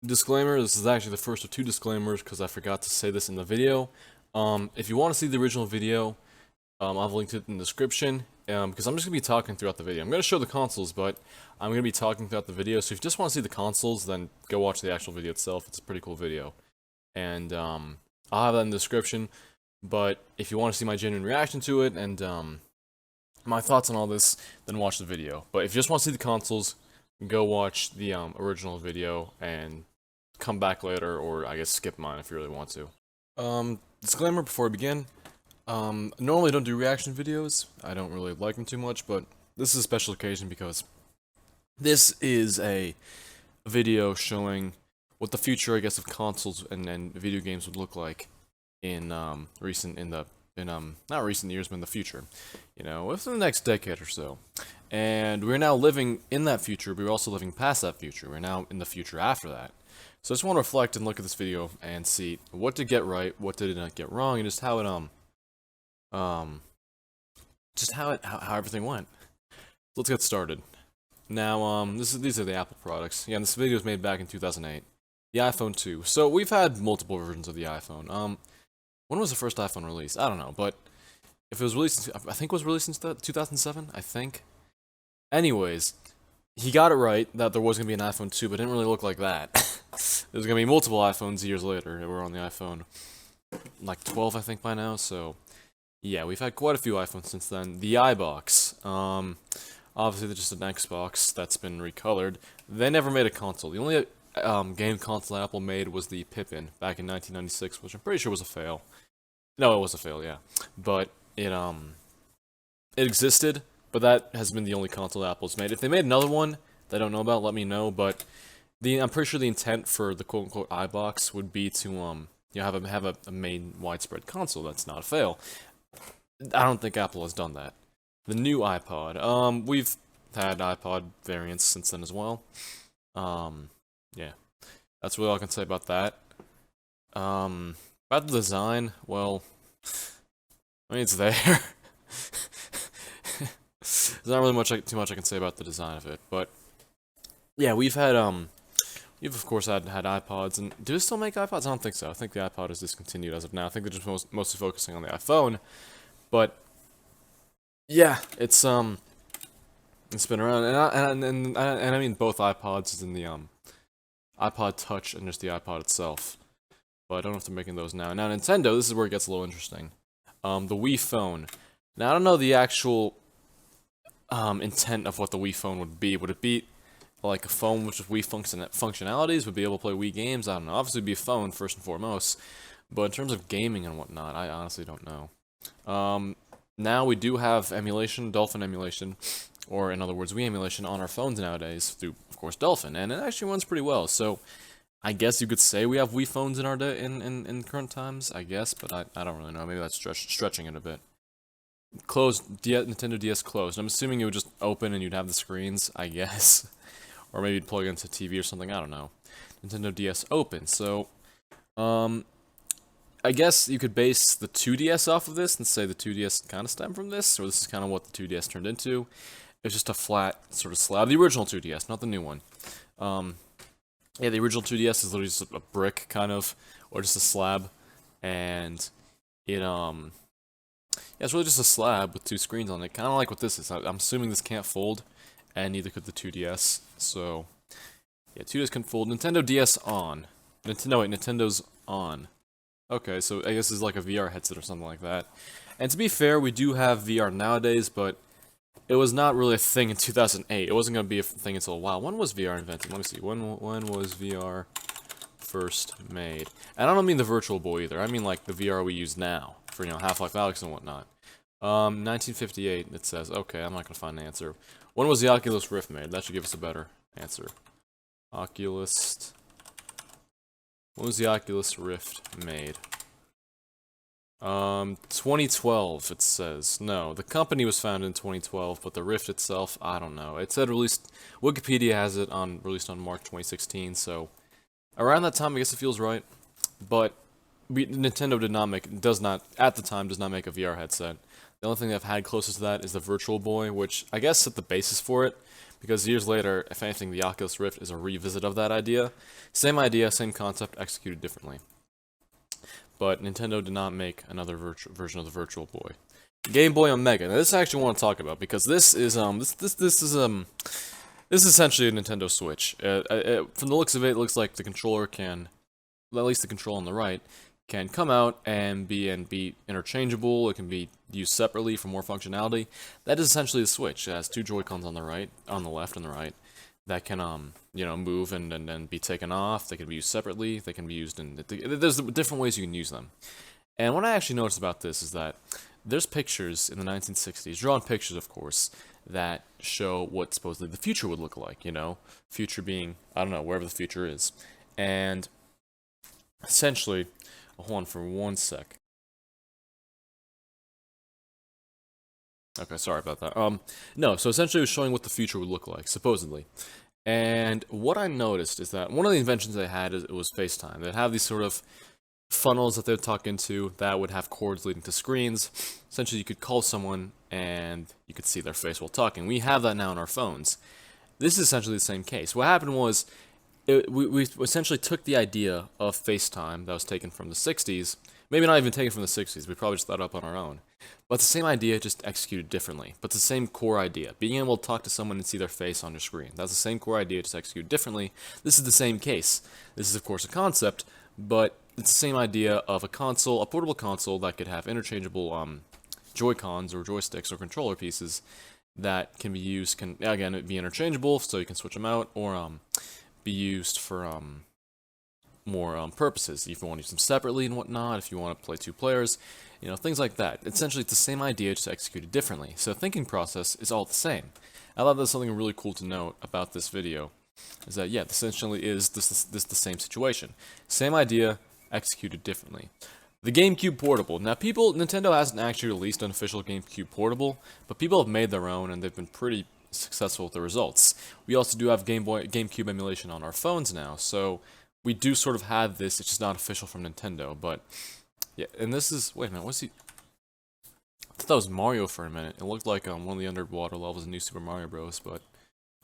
Disclaimer, this is actually the first of two disclaimers because I forgot to say this in the video. If you want to see the original video, I've linked it in the description, because I'm just going to be talking throughout the video. I'm going to show the consoles, but I'm going to be talking throughout the video, so if you just want to see the consoles, then go watch the actual video itself. It's a pretty cool video. And, I'll have that in the description, but if you want to see my genuine reaction to it, and, my thoughts on all this, then watch the video. But if you just want to see the consoles, go watch the, original video, and come back later, or I guess skip mine if you really want to. Disclaimer before I begin. Normally I don't do reaction videos. I don't really like them too much, but this is a special occasion because this is a video showing what the future, I guess, of consoles and video games would look like in not recent years, but in the future. You know, within the next decade or so. And we're now living in that future, but we're also living past that future. We're now in the future after that. So I just want to reflect and look at this video and see what did get right, what did it not get wrong, and just how everything went. Let's get started. Now, these are the Apple products. Yeah, and this video was made back in 2008. The iPhone 2. So we've had multiple versions of the iPhone. When was the first iPhone released? I don't know, but if it was released, I think it was released in 2007. I think. Anyways, he got it right that there was gonna be an iPhone 2, but it didn't really look like that. There's gonna be multiple iPhones years later. We're on the iPhone like 12, I think, by now. So yeah, we've had quite a few iPhones since then. The iBox. Obviously, they're just an Xbox that's been recolored. They never made a console. The only game console Apple made was the Pippin back in 1996, which I'm pretty sure was a fail. No, it was a fail, yeah. But it existed, but that has been the only console Apple's made. If they made another one that I don't know about, let me know. But I'm pretty sure the intent for the quote-unquote iBox would be to have a main widespread console that's not a fail. I don't think Apple has done that. The new iPod. We've had iPod variants since then as well. Yeah. That's really all I can say about that. About the design, well, I mean, it's there. There's not really too much I can say about the design of it, but yeah, we've of course had iPods, and do they still make iPods? I don't think so. I think the iPod is discontinued as of now. I think they're just mostly focusing on the iPhone, but yeah, it's been around, and I mean both iPods is in the iPod Touch and just the iPod itself. But I don't know if they're making those now. Now Nintendo, this is where it gets a little interesting. The Wii Phone. Now I don't know the actual intent of what the Wii Phone would be. Would it be like a phone with just Wii functionalities? Would be able to play Wii games? I don't know. Obviously, it'd be a phone first and foremost. But in terms of gaming and whatnot, I honestly don't know. Now we do have emulation, Dolphin emulation, or in other words, Wii emulation on our phones nowadays through, of course, Dolphin, and it actually runs pretty well. So I guess you could say we have Wii phones in our day in current times. I guess, but I don't really know. Maybe that's stretching it a bit. Closed Nintendo DS closed. I'm assuming it would just open and you'd have the screens. I guess, or maybe you'd plug into TV or something. I don't know. Nintendo DS open. So, I guess you could base the 2DS off of this and say the 2DS kind of stemmed from this, or this is kind of what the 2DS turned into. It's just a flat sort of slab. The original 2DS, not the new one. Yeah, the original 2DS is literally just a brick, kind of, or just a slab, and it, yeah, it's really just a slab with two screens on it, kind of like what this is. I'm assuming this can't fold, and neither could the 2DS, so, yeah, 2DS can fold. Nintendo DS on. Nintendo's on. Okay, so I guess it's like a VR headset or something like that. And to be fair, we do have VR nowadays, but it was not really a thing in 2008. It wasn't going to be a thing until a while. When was VR invented? Let me see. When was VR first made? And I don't mean the Virtual Boy either. I mean like the VR we use now for, you know, Half-Life Alyx and whatnot. 1958, it says. Okay, I'm not going to find an answer. When was the Oculus Rift made? That should give us a better answer. Oculus... When was the Oculus Rift made? 2012, it says. No, the company was founded in 2012, but the Rift itself, I don't know. It said released, Wikipedia has it released on March 2016, so around that time, I guess it feels right. But Nintendo at the time, does not make a VR headset. The only thing I've had closest to that is the Virtual Boy, which I guess set the basis for it, because years later, if anything, the Oculus Rift is a revisit of that idea. Same idea, same concept, executed differently. But Nintendo did not make another version of the Virtual Boy. Game Boy Omega. Now, this I actually want to talk about because this is essentially a Nintendo Switch. From the looks of it, it looks like the controller can, at least the control on the right, can come out and be interchangeable. It can be used separately for more functionality. That is essentially the Switch. It has two Joy-Cons on the left and the right, that can move and then be taken off. They can be used separately. They can be used in there's different ways you can use them. And what I actually noticed about this is that there's pictures in the 1960s, drawn pictures, of course, that show what supposedly the future would look like. Future being, I don't know, wherever the future is, and essentially, hold on for one sec. Okay, sorry about that. No, so essentially it was showing what the future would look like, supposedly. And what I noticed is that one of the inventions they had was FaceTime. They'd have these sort of funnels that they'd talk into that would have cords leading to screens. Essentially, you could call someone and you could see their face while talking. We have that now on our phones. This is essentially the same case. What happened was, we essentially took the idea of FaceTime that was taken from the 60s, maybe not even taken from the 60s, we probably just thought up on our own. But the same idea, just executed differently. But it's the same core idea. Being able to talk to someone and see their face on your screen. That's the same core idea, just executed differently. This is the same case. This is, of course, a concept, but it's the same idea of a console, a portable console that could have interchangeable Joy-Cons or joysticks or controller pieces that can be used, again, be interchangeable, so you can switch them out, or be used for more purposes. If you want to use them separately and whatnot, if you want to play two players, things like that. Essentially, it's the same idea, just executed differently. So the thinking process is all the same. I thought that's something really cool to note about this video, is that, yeah, essentially is this the same situation. Same idea, executed differently. The GameCube Portable. Now, Nintendo hasn't actually released an official GameCube Portable, but people have made their own, and they've been pretty successful with the results. We also do have GameCube emulation on our phones now, so we do sort of have this. It's just not official from Nintendo, but yeah. And this is, wait a minute, what's he? I thought that was Mario for a minute. It looked like one of the underwater levels in New Super Mario Bros, but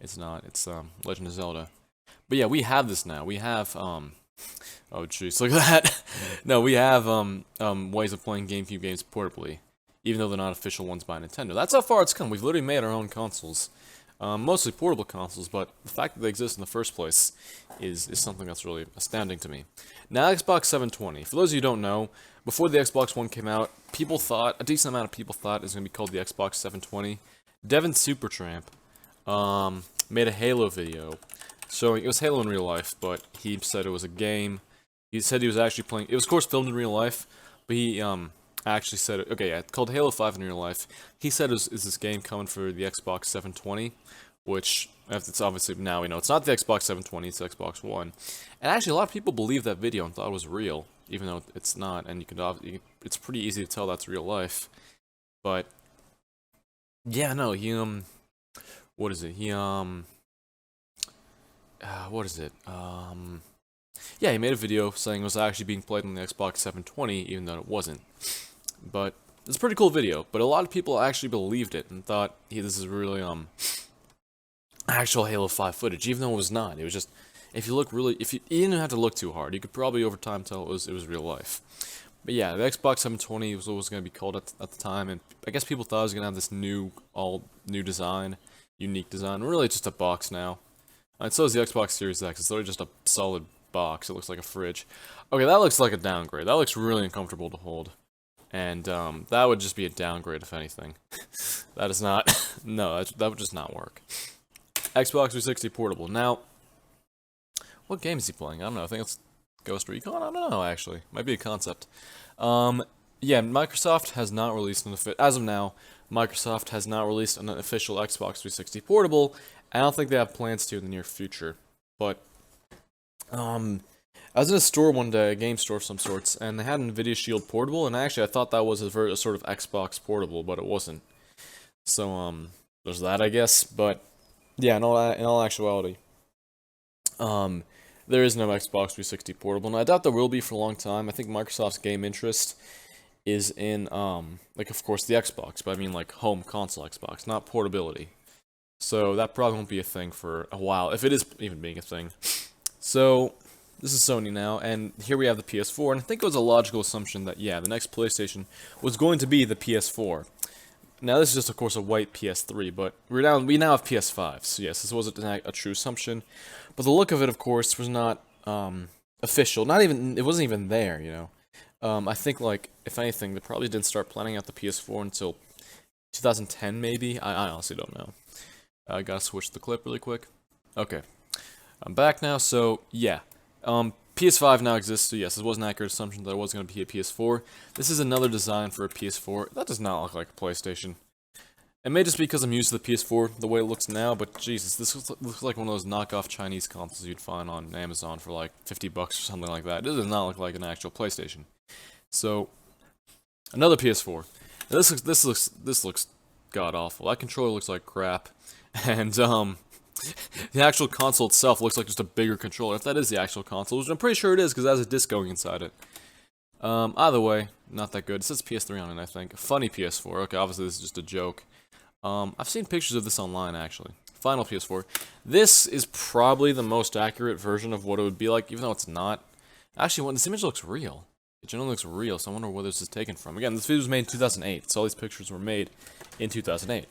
it's not. It's Legend of Zelda. But yeah, we have this now. We have oh jeez, look at that. No, we have ways of playing GameCube games portably, even though they're not official ones by Nintendo. That's how far it's come. We've literally made our own consoles. Mostly portable consoles, but the fact that they exist in the first place is something that's really astounding to me. Now, Xbox 720. For those of you who don't know, before the Xbox One came out, a decent amount of people thought it was going to be called the Xbox 720. Devin Supertramp made a Halo video showing, it was Halo in real life, but he said it was a game. He said he was actually playing, it was of course filmed in real life, but he actually said, okay, yeah, it's called Halo 5 in real life. He said, is this game coming for the Xbox 720? Which, it's obviously, now we know it's not the Xbox 720, it's the Xbox One. And actually, a lot of people believed that video and thought it was real, even though it's not, and it's pretty easy to tell that's real life. But, yeah, no, he, what is it? He, what is it? Yeah, he made a video saying it was actually being played on the Xbox 720, even though it wasn't. But it's a pretty cool video, but a lot of people actually believed it and thought, hey, this is really, actual Halo 5 footage, even though it was not. It was just, if you didn't have to look too hard, you could probably over time tell it was real life. But yeah, the Xbox 720 was what was going to be called at the time, and I guess people thought it was going to have this all new design, unique design. Really, it's just a box now. And so is the Xbox Series X. It's literally just a solid box. It looks like a fridge. Okay, that looks like a downgrade. That looks really uncomfortable to hold. And that would just be a downgrade, if anything. That is not... no, that would just not work. Xbox 360 Portable. Now, what game is he playing? I don't know. I think it's Ghost Recon? I don't know, actually. Might be a concept. Yeah, Microsoft has not released as of now, Microsoft has not released an official Xbox 360 Portable. I don't think they have plans to in the near future. But, I was in a store one day, a game store of some sorts, and they had an Nvidia Shield Portable, and actually I thought that was a sort of Xbox Portable, but it wasn't. So, there's that, I guess, but, yeah, in all actuality, there is no Xbox 360 Portable, and I doubt there will be for a long time. I think Microsoft's game interest is in, like, of course, the Xbox, but I mean, like, home console Xbox, not portability. So that probably won't be a thing for a while, if it is even being a thing. So, this is Sony now, and here we have the PS4, and I think it was a logical assumption that, yeah, the next PlayStation was going to be the PS4. Now, this is just, of course, a white PS3, but we now have PS5, so yes, this wasn't a true assumption. But the look of it, of course, was not, official. It wasn't even there, you know. I think, like, if anything, they probably didn't start planning out the PS4 until 2010, maybe? I honestly don't know. I gotta switch the clip really quick. Okay. I'm back now, so, yeah. PS5 now exists, so yes, this was an accurate assumption that it was going to be a PS4. This is another design for a PS4. That does not look like a PlayStation. It may just be because I'm used to the PS4 the way it looks now, but Jesus, this looks like one of those knockoff Chinese consoles you'd find on Amazon for like 50 bucks or something like that. It does not look like an actual PlayStation. So, another PS4. Now, this looks god awful. That controller looks like crap, and the actual console itself looks like just a bigger controller. If that is the actual console, which I'm pretty sure it is because it has a disc going inside it. Either way, not that good. It says PS3 on it, I think. Funny PS4. Okay, obviously this is just a joke. I've seen pictures of this online, actually. Final PS4. This is probably the most accurate version of what it would be like, even though it's not. Actually, this image looks real. It generally looks real, so I wonder where this is taken from. Again, this video was made in 2008, so all these pictures were made in 2008.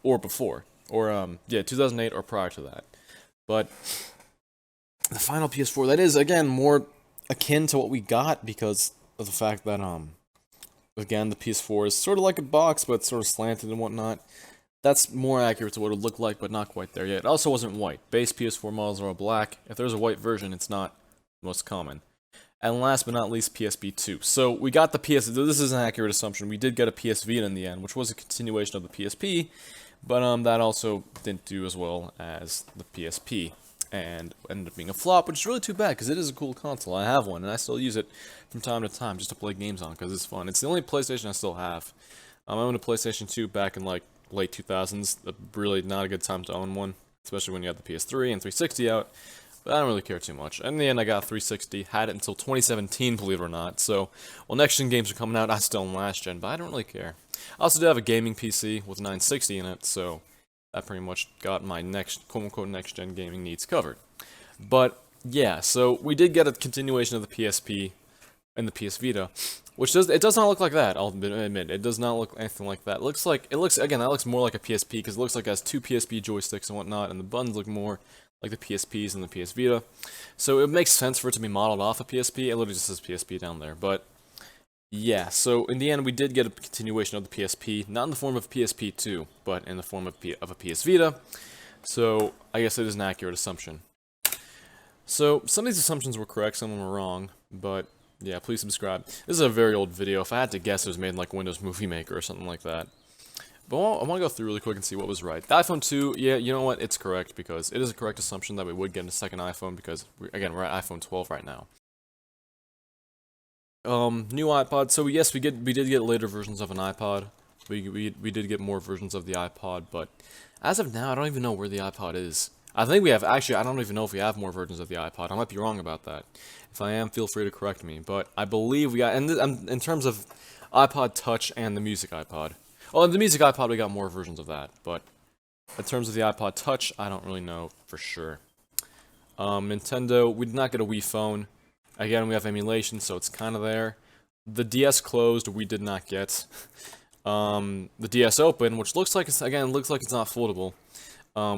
Or before. Or, yeah, 2008 or prior to that. But, the final PS4, that is, again, more akin to what we got because of the fact that, again, the PS4 is sort of like a box, but sort of slanted and whatnot. That's more accurate to what it would look like, but not quite there yet. It also wasn't white. Base PS4 models are all black. If there's a white version, it's not most common. And last but not least, PSP 2. So we got the PS. This is an accurate assumption. We did get a PS Vita in the end, which was a continuation of the PSP, but that also didn't do as well as the PSP, and ended up being a flop, which is really too bad because it is a cool console. I have one, and I still use it from time to time just to play games on because it's fun. It's the only PlayStation I still have. I owned a PlayStation 2 back in like late 2000s. Really not a good time to own one, especially when you had the PS3 and 360 out. But I don't really care too much. In the end, I got 360, had it until 2017, believe it or not. So, while next-gen games are coming out, I still own last-gen, but I don't really care. I also do have a gaming PC with 960 in it, so that pretty much got my quote-unquote next-gen gaming needs covered. But, yeah, so we did get a continuation of the PSP and the PS Vita, which does not look like that, I'll admit. It does not look anything like that. Again, that looks more like a PSP, because it looks like it has two PSP joysticks and whatnot, and the buttons look more like the PSPs and the PS Vita. So it makes sense for it to be modeled off a PSP. It literally just says PSP down there. But yeah, so in the end we did get a continuation of the PSP, not in the form of PSP 2, but in the form of a PS Vita. So I guess it is an accurate assumption. So some of these assumptions were correct, some of them were wrong, but yeah, please subscribe. This is a very old video. If I had to guess, it was made in like Windows Movie Maker or something like that. But I want to go through really quick and see what was right. The iPhone 2, yeah, you know what? It's correct because it is a correct assumption that we would get a second iPhone because, again, we're at iPhone 12 right now. New iPod. So yes, we did get later versions of an iPod. We did get more versions of the iPod, but as of now, I don't even know where the iPod is. I think we have, actually, I don't even know if we have more versions of the iPod. I might be wrong about that. If I am, feel free to correct me. But I believe we got, and in terms of iPod Touch and the Music iPod. Well, the Music iPod, we got more versions of that, but in terms of the iPod Touch, I don't really know for sure. Nintendo, we did not get a Wii Phone. Again, we have emulation, so it's kind of there. The DS closed, we did not get. The DS Open, which looks like it's not foldable.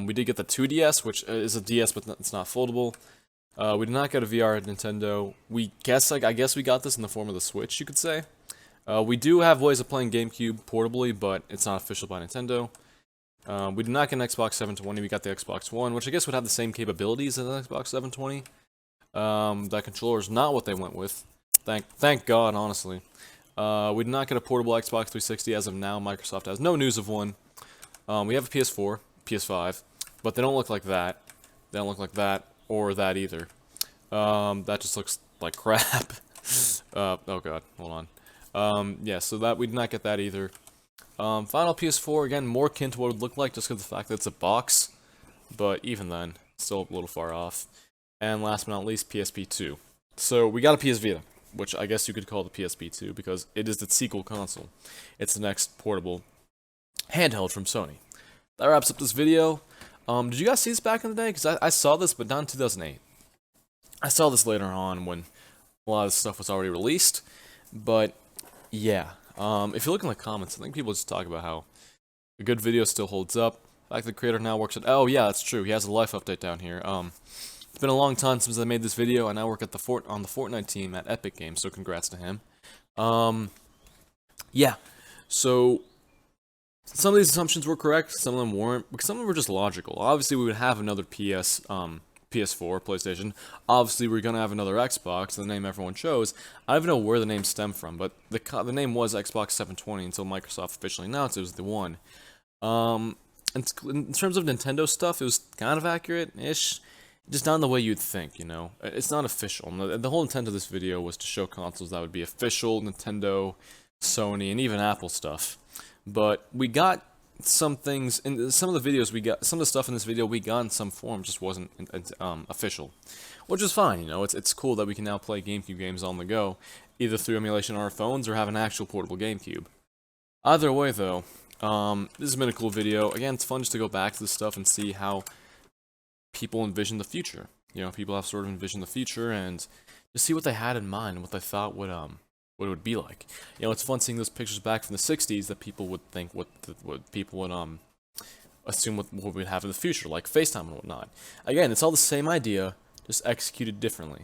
We did get the 2DS, which is a DS, but it's not foldable. We did not get a VR at Nintendo. I guess we got this in the form of the Switch, you could say. We do have ways of playing GameCube portably, but it's not official by Nintendo. We did not get an Xbox 720, we got the Xbox One, which I guess would have the same capabilities as an Xbox 720. That controller is not what they went with. Thank God, honestly. We did not get a portable Xbox 360 as of now. Microsoft has no news of one. We have a PS4, PS5, but they don't look like that. They don't look like that, or that either. That just looks like crap. Oh God, hold on. Yeah, so that we did not get that either. Final PS4, again, more akin to what it would look like just because of the fact that it's a box, but even then, still a little far off. And last but not least, PSP 2. So we got a PS Vita. which I guess you could call the PSP2 because it is the sequel console. It's the next portable handheld from Sony. That wraps up this video. Did you guys see this back in the day? Because I saw this, but not in 2008. I saw this later on when a lot of this stuff was already released. But yeah, if you look in the comments, I think people just talk about how a good video still holds up. The fact the creator now works at, oh yeah, that's true. He has a life update down here. It's been a long time since I made this video. I now work at on the Fortnite team at Epic Games, so congrats to him. Yeah, so some of these assumptions were correct, some of them weren't, because some of them were just logical. Obviously, we would have another PS4, PlayStation. Obviously, we're gonna have another Xbox, the name everyone chose. I don't even know where the name stemmed from, but the name was Xbox 720 until Microsoft officially announced it was the one. In terms of Nintendo stuff, it was kind of accurate-ish, just not in the way you'd think, you know? It's not official. The whole intent of this video was to show consoles that would be official, Nintendo, Sony, and even Apple stuff. But we got some things, in some of the videos we got, some of the stuff in this video we got in some form just wasn't official. Which is fine, you know, it's cool that we can now play GameCube games on the go, either through emulation on our phones or have an actual portable GameCube. Either way though, this has been a cool video. Again, it's fun just to go back to this stuff and see how people envision the future. You know, people have sort of envisioned the future and just see what they had in mind and what they thought would what it would be like. You know, it's fun seeing those pictures back from the 60s that people would think what people would assume what we'd have in the future, like FaceTime and whatnot. Again, it's all the same idea, just executed differently.